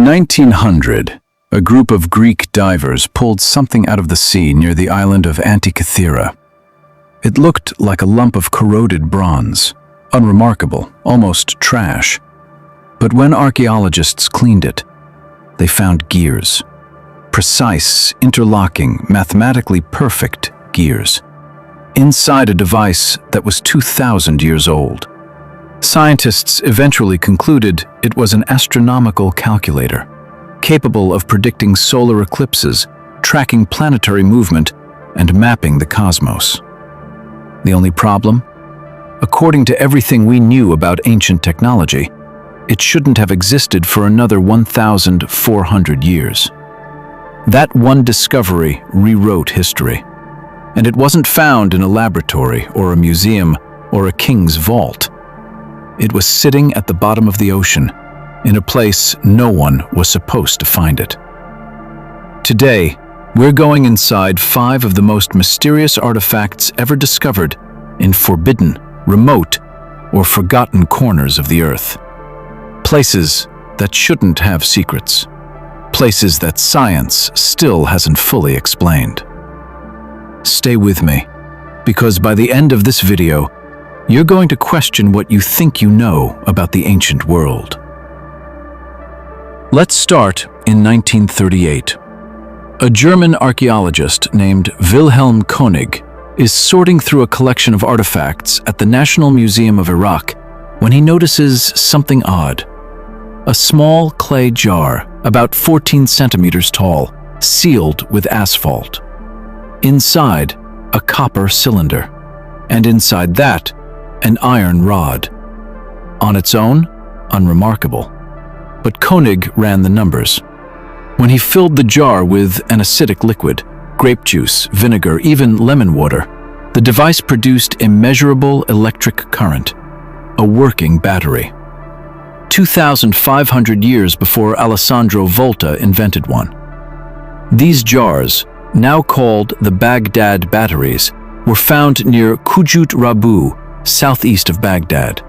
1900, a group of Greek divers pulled something out of the sea near the island of Antikythera. It looked like a lump of corroded bronze, unremarkable, almost trash. But when archaeologists cleaned it, they found gears. Precise, interlocking, mathematically perfect gears. Inside a device that was 2,000 years old. Scientists eventually concluded it was an astronomical calculator, capable of predicting solar eclipses, tracking planetary movement, and mapping the cosmos. The only problem? According to everything we knew about ancient technology, it shouldn't have existed for another 1,400 years. That one discovery rewrote history. And it wasn't found in a laboratory or a museum or a king's vault. It was sitting at the bottom of the ocean, in a place no one was supposed to find it. Today, we're going inside 5 of the most mysterious artifacts ever discovered in forbidden, remote, or forgotten corners of the earth. Places that shouldn't have secrets. Places that science still hasn't fully explained. Stay with me, because by the end of this video, you're going to question what you think you know about the ancient world. Let's start in 1938. A German archaeologist named Wilhelm König is sorting through a collection of artifacts at the National Museum of Iraq when he notices something odd. A small clay jar, about 14 centimeters tall, sealed with asphalt. Inside, a copper cylinder, and inside that, an iron rod. On its own, unremarkable. But König ran the numbers. When he filled the jar with an acidic liquid, grape juice, vinegar, even lemon water, the device produced immeasurable electric current, a working battery. 2,500 years before Alessandro Volta invented one. These jars, now called the Baghdad batteries, were found near Kujut Rabu, southeast of Baghdad,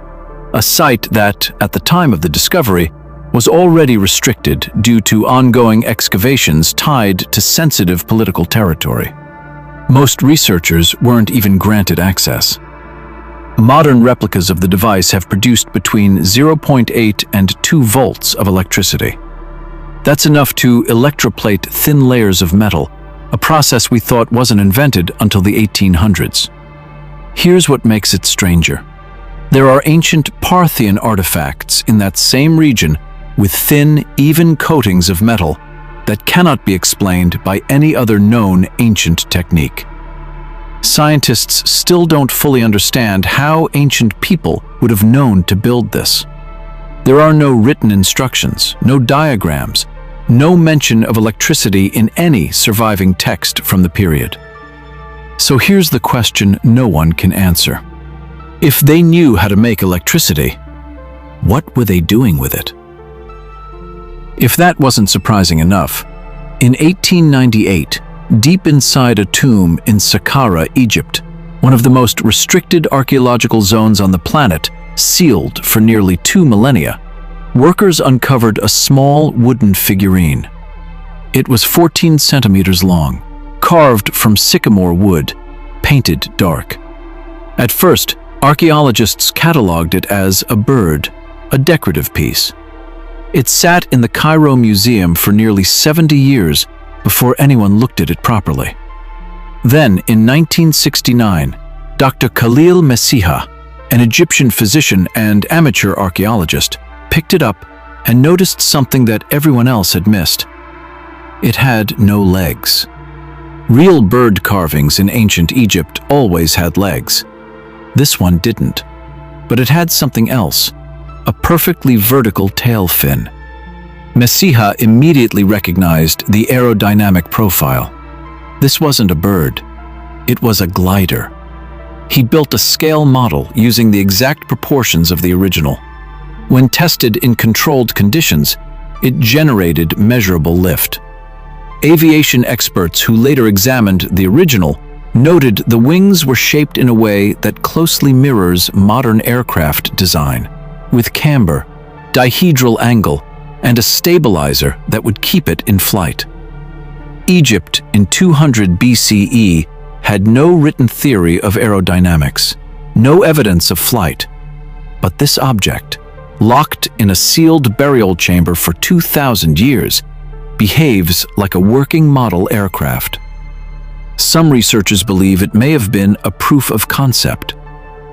a site that, at the time of the discovery, was already restricted due to ongoing excavations tied to sensitive political territory. Most researchers weren't even granted access. Modern replicas of the device have produced between 0.8 and 2 volts of electricity. That's enough to electroplate thin layers of metal, a process we thought wasn't invented until the 1800s. Here's what makes it stranger. There are ancient Parthian artifacts in that same region with thin, even coatings of metal that cannot be explained by any other known ancient technique. Scientists still don't fully understand how ancient people would have known to build this. There are no written instructions, no diagrams, no mention of electricity in any surviving text from the period. So here's the question no one can answer. If they knew how to make electricity, what were they doing with it? If that wasn't surprising enough, in 1898, deep inside a tomb in Saqqara, Egypt, one of the most restricted archaeological zones on the planet, sealed for nearly 2 millennia, workers uncovered a small wooden figurine. It was 14 centimeters long, carved from sycamore wood, painted dark. At first, archaeologists cataloged it as a bird, a decorative piece. It sat in the Cairo Museum for nearly 70 years before anyone looked at it properly. Then, in 1969, Dr. Khalil Messiha, an Egyptian physician and amateur archaeologist, picked it up and noticed something that everyone else had missed. It had no legs. Real bird carvings in ancient Egypt always had legs. This one didn't. But it had something else, a perfectly vertical tail fin. Messiha immediately recognized the aerodynamic profile. This wasn't a bird. It was a glider. He built a scale model using the exact proportions of the original. When tested in controlled conditions, it generated measurable lift. Aviation experts who later examined the original noted the wings were shaped in a way that closely mirrors modern aircraft design, with camber, dihedral angle, and a stabilizer that would keep it in flight. Egypt in 200 BCE had no written theory of aerodynamics, no evidence of flight. But this object, locked in a sealed burial chamber for 2,000 years, behaves like a working model aircraft. Some researchers believe it may have been a proof of concept,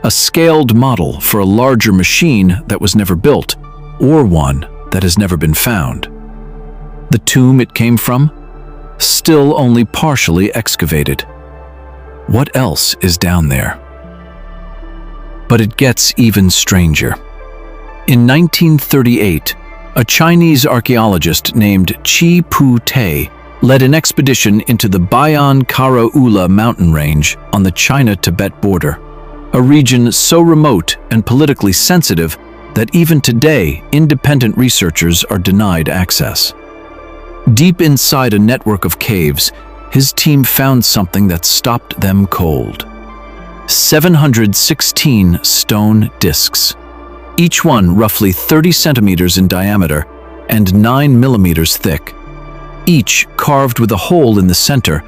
a scaled model for a larger machine that was never built, or one that has never been found. The tomb it came from? Still only partially excavated. What else is down there? But it gets even stranger. In 1938, a Chinese archaeologist named Chi Pu Te led an expedition into the Bayan Karaula mountain range on the China-Tibet border, a region so remote and politically sensitive that even today independent researchers are denied access. Deep inside a network of caves, his team found something that stopped them cold. 716 stone discs, each one roughly 30 centimeters in diameter and 9 millimeters thick, each carved with a hole in the center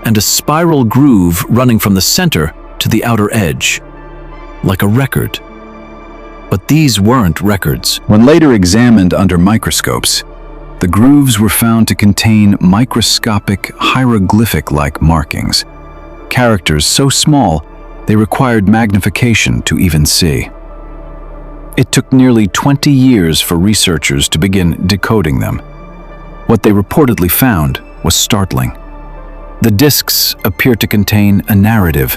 and a spiral groove running from the center to the outer edge, like a record. But these weren't records. When later examined under microscopes, the grooves were found to contain microscopic hieroglyphic-like markings, characters so small they required magnification to even see. It took nearly 20 years for researchers to begin decoding them. What they reportedly found was startling. The discs appear to contain a narrative,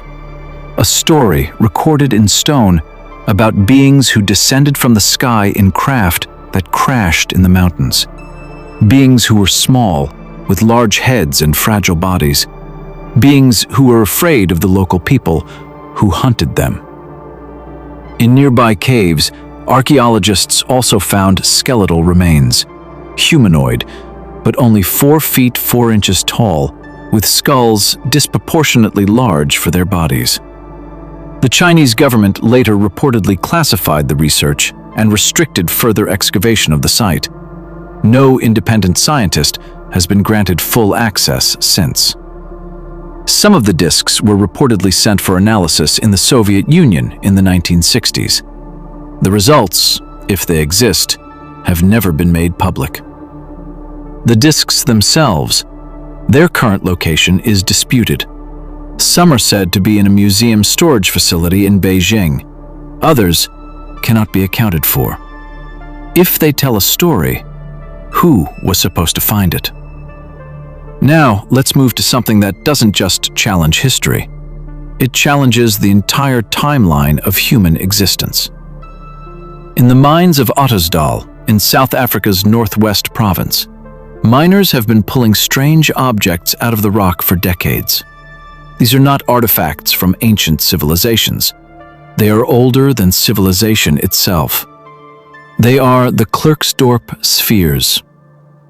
a story recorded in stone about beings who descended from the sky in craft that crashed in the mountains. Beings who were small, with large heads and fragile bodies. Beings who were afraid of the local people who hunted them. In nearby caves, archaeologists also found skeletal remains, humanoid, but only 4 feet 4 inches tall, with skulls disproportionately large for their bodies. The Chinese government later reportedly classified the research and restricted further excavation of the site. No independent scientist has been granted full access since. Some of the discs were reportedly sent for analysis in the Soviet Union in the 1960s. The results, if they exist, have never been made public. The discs themselves, their current location is disputed. Some are said to be in a museum storage facility in Beijing. Others cannot be accounted for. If they tell a story, who was supposed to find it? Now, let's move to something that doesn't just challenge history. It challenges the entire timeline of human existence. In the mines of Ottosdal, in South Africa's northwest province, miners have been pulling strange objects out of the rock for decades. These are not artifacts from ancient civilizations. They are older than civilization itself. They are the Klerksdorp spheres.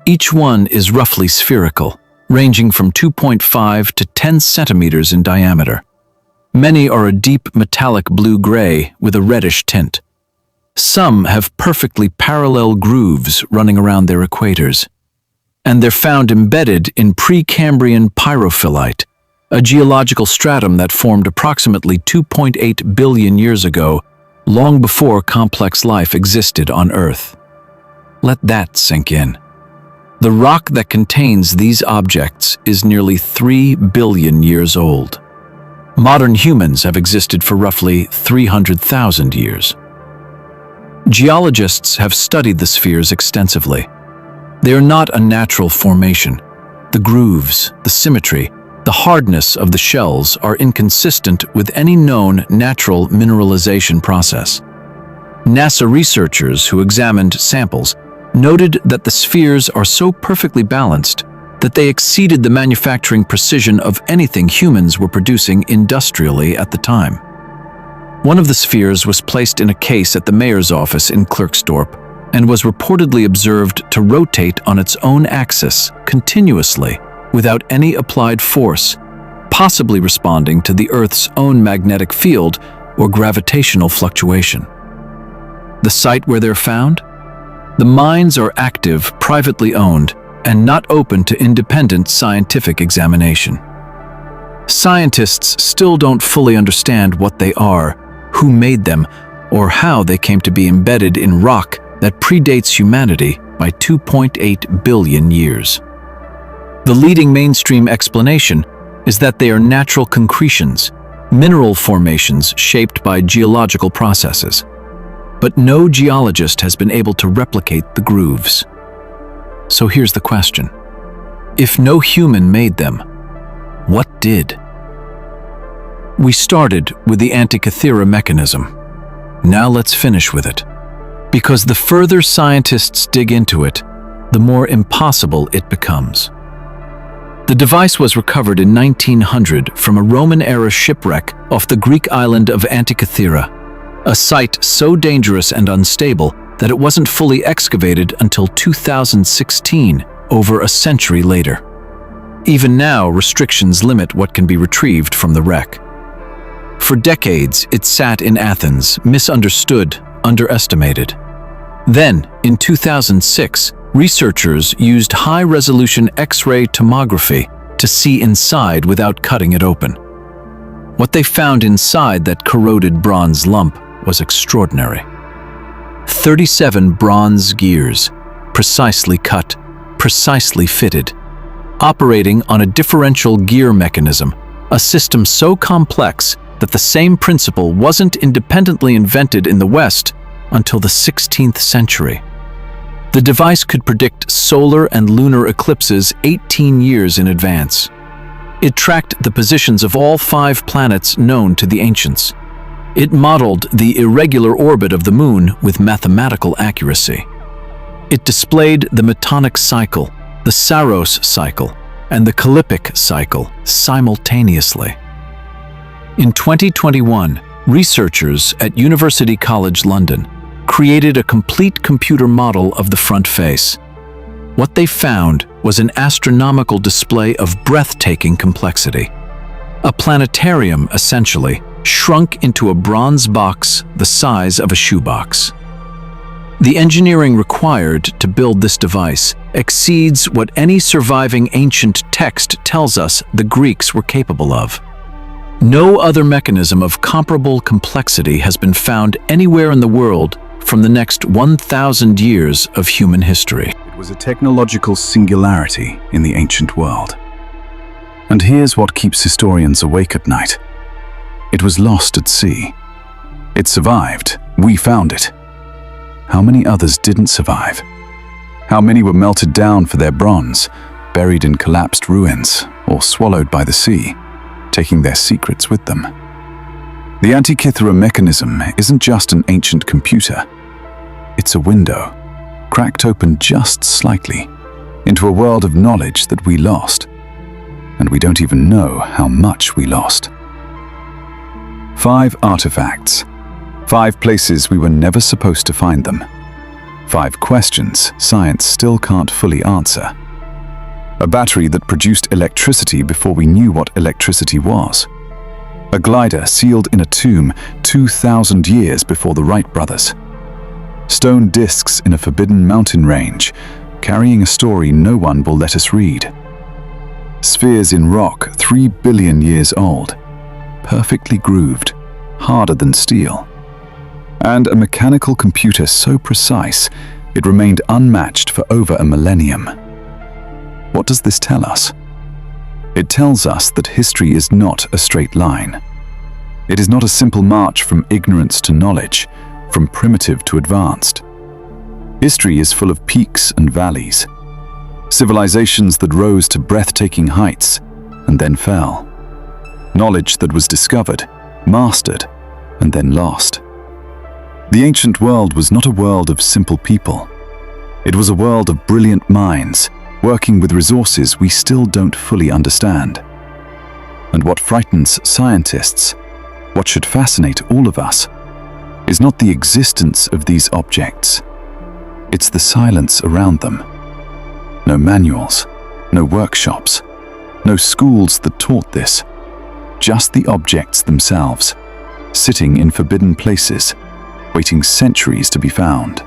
Each one is roughly spherical, ranging from 2.5 to 10 centimeters in diameter. Many are a deep metallic blue-gray with a reddish tint. Some have perfectly parallel grooves running around their equators. And they're found embedded in Precambrian pyrophyllite, a geological stratum that formed approximately 2.8 billion years ago, long before complex life existed on Earth. Let that sink in. The rock that contains these objects is nearly 3 billion years old. Modern humans have existed for roughly 300,000 years. Geologists have studied the spheres extensively. They are not a natural formation. The grooves, the symmetry, the hardness of the shells are inconsistent with any known natural mineralization process. NASA researchers who examined samples noted that the spheres are so perfectly balanced that they exceeded the manufacturing precision of anything humans were producing industrially at the time. One of the spheres was placed in a case at the mayor's office in Klerksdorp and was reportedly observed to rotate on its own axis continuously without any applied force, possibly responding to the Earth's own magnetic field or gravitational fluctuation. The site where they're found? The mines are active, privately owned, and not open to independent scientific examination. Scientists still don't fully understand what they are, who made them, or how they came to be embedded in rock that predates humanity by 2.8 billion years. The leading mainstream explanation is that they are natural concretions, mineral formations shaped by geological processes. But no geologist has been able to replicate the grooves. So here's the question. If no human made them, what did? We started with the Antikythera mechanism. Now let's finish with it. Because the further scientists dig into it, the more impossible it becomes. The device was recovered in 1900 from a Roman-era shipwreck off the Greek island of Antikythera, a site so dangerous and unstable that it wasn't fully excavated until 2016, over a century later. Even now, restrictions limit what can be retrieved from the wreck. For decades, it sat in Athens, misunderstood, underestimated. Then, in 2006, researchers used high-resolution X-ray tomography to see inside without cutting it open. What they found inside that corroded bronze lump was extraordinary. 37 bronze gears, precisely cut, precisely fitted, operating on a differential gear mechanism, a system so complex that the same principle wasn't independently invented in the West until the 16th century. The device could predict solar and lunar eclipses 18 years in advance. It tracked the positions of all 5 planets known to the ancients. It modeled the irregular orbit of the moon with mathematical accuracy. It displayed the Metonic cycle, the Saros cycle, and the Kallipic cycle simultaneously. In 2021, researchers at University College London created a complete computer model of the front face. What they found was an astronomical display of breathtaking complexity. A planetarium, essentially, shrunk into a bronze box the size of a shoebox. The engineering required to build this device exceeds what any surviving ancient text tells us the Greeks were capable of. No other mechanism of comparable complexity has been found anywhere in the world from the next 1,000 years of human history. It was a technological singularity in the ancient world. And here's what keeps historians awake at night. It was lost at sea. It survived. We found it. How many others didn't survive? How many were melted down for their bronze, buried in collapsed ruins, or swallowed by the sea, taking their secrets with them? The Antikythera mechanism isn't just an ancient computer. It's a window, cracked open just slightly, into a world of knowledge that we lost. And we don't even know how much we lost. 5 artifacts. 5 places we were never supposed to find them. 5 questions science still can't fully answer. A battery that produced electricity before we knew what electricity was. A glider sealed in a tomb 2,000 years before the Wright brothers. Stone discs in a forbidden mountain range, carrying a story no one will let us read. Spheres in rock 3 billion years old, perfectly grooved, harder than steel. And a mechanical computer so precise it remained unmatched for over a millennium. What does this tell us? It tells us that history is not a straight line. It is not a simple march from ignorance to knowledge, from primitive to advanced. History is full of peaks and valleys, civilizations that rose to breathtaking heights and then fell. Knowledge that was discovered, mastered, and then lost. The ancient world was not a world of simple people. It was a world of brilliant minds, working with resources we still don't fully understand. And what frightens scientists, what should fascinate all of us, is not the existence of these objects. It's the silence around them. No manuals, no workshops, no schools that taught this. Just the objects themselves, sitting in forbidden places, waiting centuries to be found.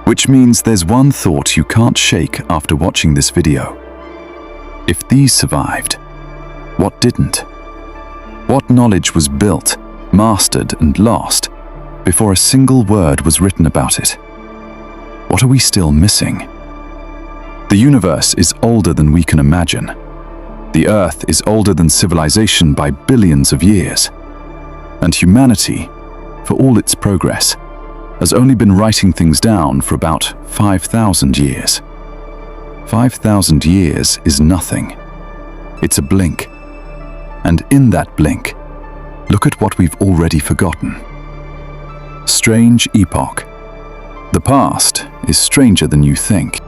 Which means there's one thought you can't shake after watching this video. If these survived, what didn't? What knowledge was built, mastered, and lost before a single word was written about it? What are we still missing? The universe is older than we can imagine. The Earth is older than civilization by billions of years. And humanity, for all its progress, has only been writing things down for about 5,000 years. 5,000 years is nothing. It's a blink. And in that blink, look at what we've already forgotten. Strange epoch. The past is stranger than you think.